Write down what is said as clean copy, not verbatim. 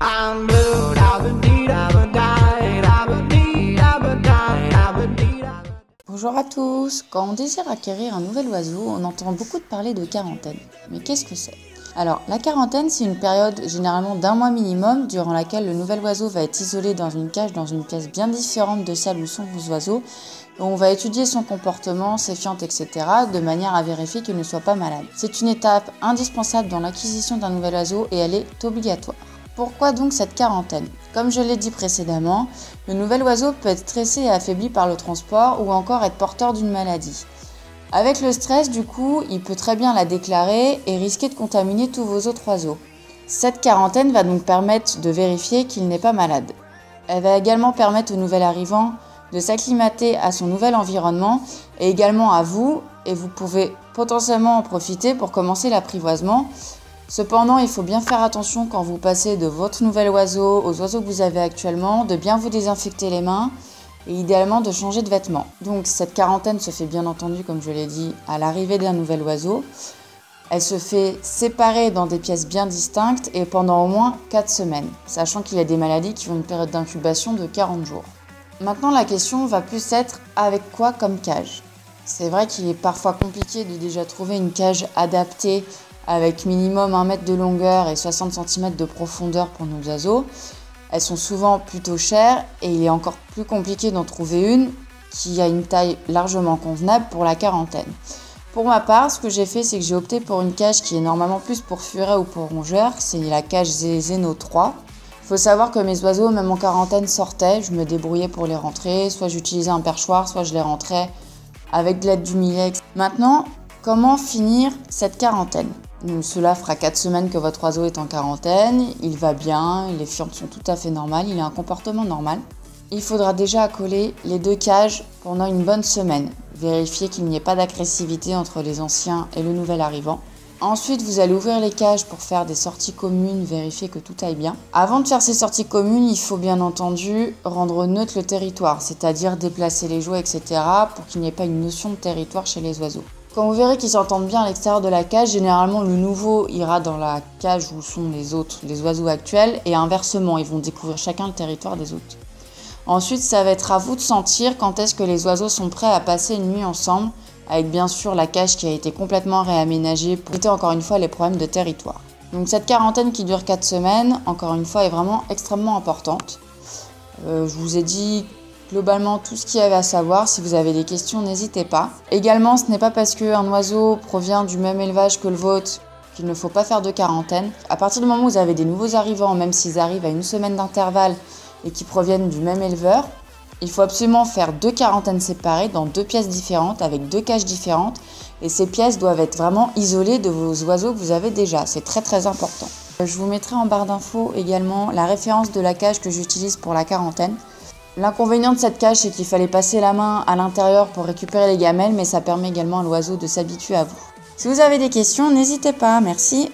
I'm blue, da-ba-dee, da-ba-die, da-ba-dee, da-ba-die, da-ba-dee, da-ba-die. Bonjour à tous. Quand on désire acquérir un nouvel oiseau, on entend beaucoup de parler de quarantaine. Mais qu'est-ce que c'est? Alors, la quarantaine, c'est une période généralement d'un mois minimum durant laquelle le nouvel oiseau va être isolé dans une cage, dans une pièce bien différente de celle où sont vos oiseaux. Et on va étudier son comportement, ses fientes, etc. de manière à vérifier qu'il ne soit pas malade. C'est une étape indispensable dans l'acquisition d'un nouvel oiseau et elle est obligatoire. Pourquoi donc cette quarantaine? Comme je l'ai dit précédemment, le nouvel oiseau peut être stressé et affaibli par le transport ou encore être porteur d'une maladie. Avec le stress, du coup, il peut très bien la déclarer et risquer de contaminer tous vos autres oiseaux. Cette quarantaine va donc permettre de vérifier qu'il n'est pas malade. Elle va également permettre au nouvel arrivant de s'acclimater à son nouvel environnement et également à vous, et vous pouvez potentiellement en profiter pour commencer l'apprivoisement. Cependant, il faut bien faire attention quand vous passez de votre nouvel oiseau aux oiseaux que vous avez actuellement, de bien vous désinfecter les mains et idéalement de changer de vêtements. Donc cette quarantaine se fait bien entendu, comme je l'ai dit, à l'arrivée d'un nouvel oiseau. Elle se fait séparer dans des pièces bien distinctes et pendant au moins 4 semaines, sachant qu'il y a des maladies qui ont une période d'incubation de 40 jours. Maintenant, la question va plus être avec quoi comme cage? C'est vrai qu'il est parfois compliqué de déjà trouver une cage adaptée avec minimum 1 mètre de longueur et 60 cm de profondeur pour nos oiseaux. Elles sont souvent plutôt chères et il est encore plus compliqué d'en trouver une qui a une taille largement convenable pour la quarantaine. Pour ma part, ce que j'ai fait, c'est que j'ai opté pour une cage qui est normalement plus pour furets ou pour rongeurs, c'est la cage Zeno 3. Il faut savoir que mes oiseaux, même en quarantaine, sortaient, je me débrouillais pour les rentrer, soit j'utilisais un perchoir, soit je les rentrais avec de l'aide du millet. Maintenant, comment finir cette quarantaine? Donc, cela fera 4 semaines que votre oiseau est en quarantaine, il va bien, les fientes sont tout à fait normales, il a un comportement normal. Il faudra déjà accoler les 2 cages pendant une bonne semaine. Vérifier qu'il n'y ait pas d'agressivité entre les anciens et le nouvel arrivant. Ensuite, vous allez ouvrir les cages pour faire des sorties communes, vérifier que tout aille bien. Avant de faire ces sorties communes, il faut bien entendu rendre neutre le territoire, c'est-à-dire déplacer les jouets, etc. pour qu'il n'y ait pas une notion de territoire chez les oiseaux. Quand vous verrez qu'ils s'entendent bien à l'extérieur de la cage, généralement le nouveau ira dans la cage où sont les oiseaux actuels et inversement, ils vont découvrir chacun le territoire des autres. Ensuite, ça va être à vous de sentir quand est-ce que les oiseaux sont prêts à passer une nuit ensemble, avec bien sûr la cage qui a été complètement réaménagée pour éviter encore une fois les problèmes de territoire. Donc cette quarantaine qui dure 4 semaines, encore une fois, est vraiment extrêmement importante. Je vous ai dit globalement tout ce qu'il y avait à savoir. Si vous avez des questions, n'hésitez pas. Également, ce n'est pas parce qu'un oiseau provient du même élevage que le vôtre qu'il ne faut pas faire de quarantaine. À partir du moment où vous avez des nouveaux arrivants, même s'ils arrivent à 1 semaine d'intervalle et qui proviennent du même éleveur, il faut absolument faire 2 quarantaines séparées dans 2 pièces différentes avec 2 cages différentes. Et ces pièces doivent être vraiment isolées de vos oiseaux que vous avez déjà. C'est très très important. Je vous mettrai en barre d'infos également la référence de la cage que j'utilise pour la quarantaine. L'inconvénient de cette cage, c'est qu'il fallait passer la main à l'intérieur pour récupérer les gamelles, mais ça permet également à l'oiseau de s'habituer à vous. Si vous avez des questions, n'hésitez pas, merci.